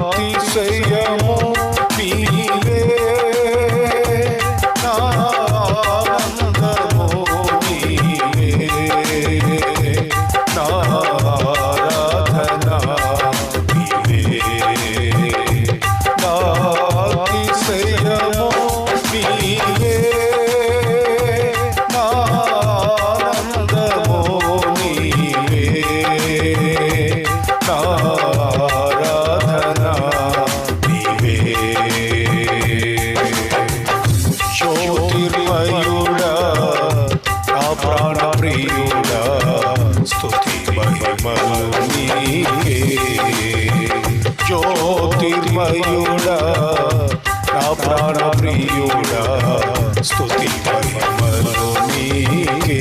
నాతిశయము నీవే, నా ఆనందము నీవే, నా ఆరాధన నీవే, నాతిశయము నీవే, నా ఆనందము నీవే, నా జ్యోతిర్మయుడా నా ప్రాణ ప్రియుడా స్తుతి మహిమలు నీకే, జ్యోతిర్మయుడా నా ప్రాణ ప్రియుడా స్తుతి మహిమలు నీకే.